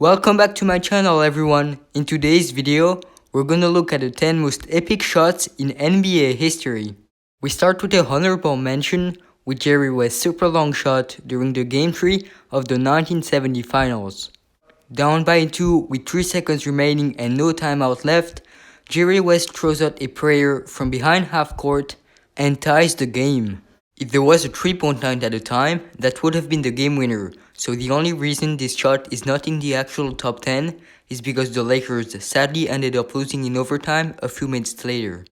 Welcome back to my channel, everyone. In today's video, we're gonna look at the 10 most epic shots in NBA history. We start with a honorable mention with Jerry West's super long shot during the Game 3 of the 1970 Finals. Down by 2 with 3 seconds remaining and no timeout left, Jerry West throws out a prayer from behind half court and ties the game. If there was a 3-point line at the time, that would have been the game winner, so the only reason this shot is not in the actual top 10 is because the Lakers sadly ended up losing in overtime a few minutes later.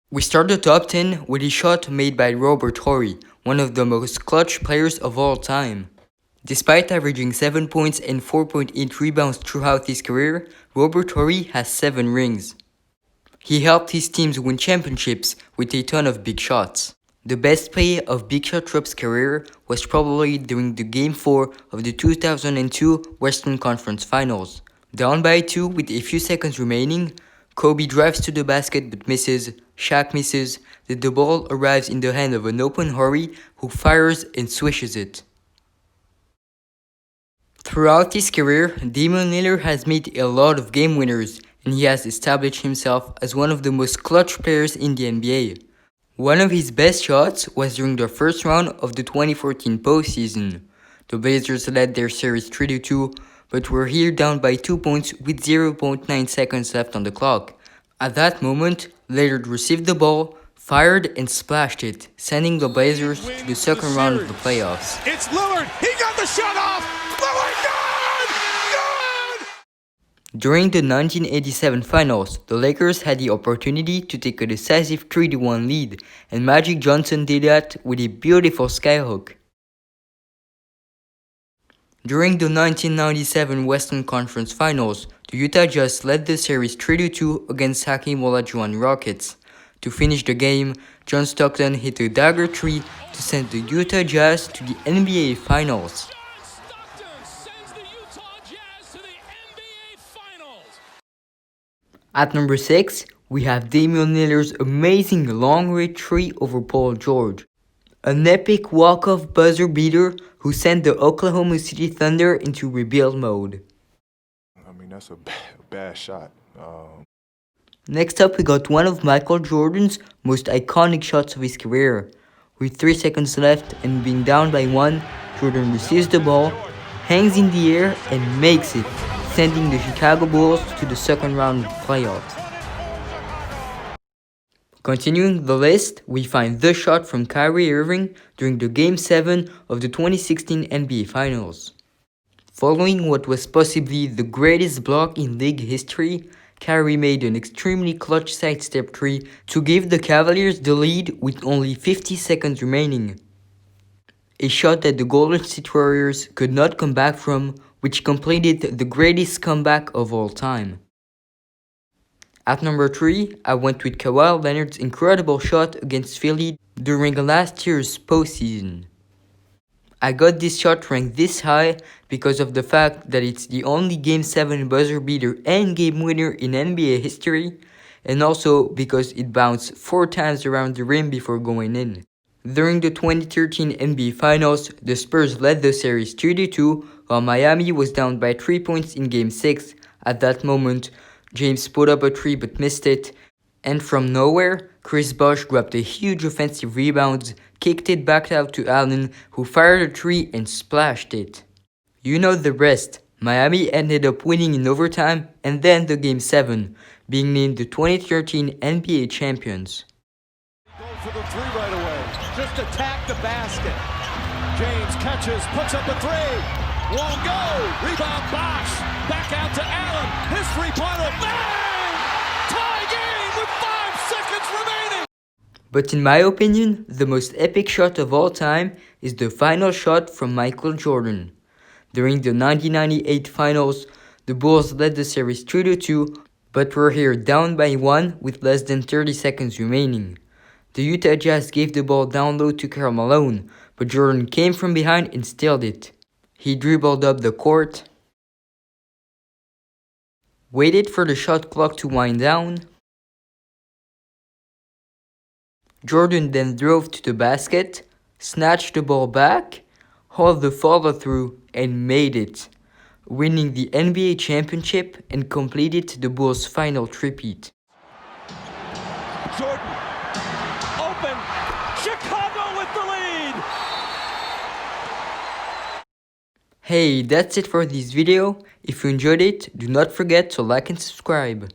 We start the top 10 with a shot made by Robert Horry, one of the most clutch players of all time. Despite averaging 7 points and 4.8 rebounds throughout his career, Robert Horry has 7 rings. He helped his teams win championships with a ton of big shots. The best play of Big Shot Rob's career was probably during the Game 4 of the 2002 Western Conference Finals. Down by 2 with a few seconds remaining, Kobe drives to the basket but misses, Shaq misses, then the ball arrives in the hand of an open Horry who fires and swishes it. Throughout his career, Damian Lillard has made a lot of game winners, and he has established himself as one of the most clutch players in the NBA. One of his best shots was during the first round of the 2014 postseason. The Blazers led their series 3-2, but were here down by 2 points with 0.9 seconds left on the clock. At that moment, Leonard received the ball, fired and splashed it, sending the Blazers to the second round of the playoffs. It's Lillard! He got the shot off! Lillard, good! During the 1987 Finals, the Lakers had the opportunity to take a decisive 3-1 lead, and Magic Johnson did that with a beautiful skyhook. During the 1997 Western Conference Finals, the Utah Jazz led the series 3-2 against Hakeem Olajuwon Rockets. To finish the game, John Stockton hit a dagger 3 to send the Utah Jazz to the NBA Finals. At number 6, we have Damian Lillard's amazing long-range 3 over Paul George. An epic walk-off buzzer beater who sent the Oklahoma City Thunder into rebuild mode. I mean, that's a bad shot. Next up, we got one of Michael Jordan's most iconic shots of his career. With 3 seconds left and being down by 1, Jordan receives the ball, hangs in the air and makes it, sending the Chicago Bulls to the second round of the playoffs. Continuing the list, we find the shot from Kyrie Irving during the Game 7 of the 2016 NBA Finals. Following what was possibly the greatest block in league history, Kyrie made an extremely clutch sidestep 3 to give the Cavaliers the lead with only 50 seconds remaining. A shot that the Golden State Warriors could not come back from, which completed the greatest comeback of all time. At number 3, I went with Kawhi Leonard's incredible shot against Philly during last year's postseason. I got this shot ranked this high because of the fact that it's the only Game 7 buzzer beater and game winner in NBA history, and also because it bounced 4 times around the rim before going in. During the 2013 NBA Finals, the Spurs led the series 3-2, while Miami was down by 3 points in Game 6. At that moment, James put up a 3 but missed it, and from nowhere, Chris Bosh grabbed a huge offensive rebound, kicked it back out to Allen, who fired a 3 and splashed it. You know the rest. Miami ended up winning in overtime and then the Game 7, being named the 2013 NBA champions. Go for the 3 right away. Just attack the basket. James catches, puts up a 3. Won't go. Rebound Bosh. Back out to Allen. His 3-pointer. Bang! Tie game with 5 seconds remaining. But in my opinion, the most epic shot of all time is the final shot from Michael Jordan. During the 1998 Finals, the Bulls led the series 3-2, but were here down by 1 with less than 30 seconds remaining. The Utah Jazz gave the ball down low to Karl Malone, but Jordan came from behind and stealed it. He dribbled up the court, waited for the shot clock to wind down. Jordan then drove to the basket, snatched the ball back, hauled the follow-through, and made it. winning the NBA championship and completed the Bulls' final three-peat. Jordan, open, Chicago with the lead! Hey, that's it for this video. If you enjoyed it, do not forget to like and subscribe.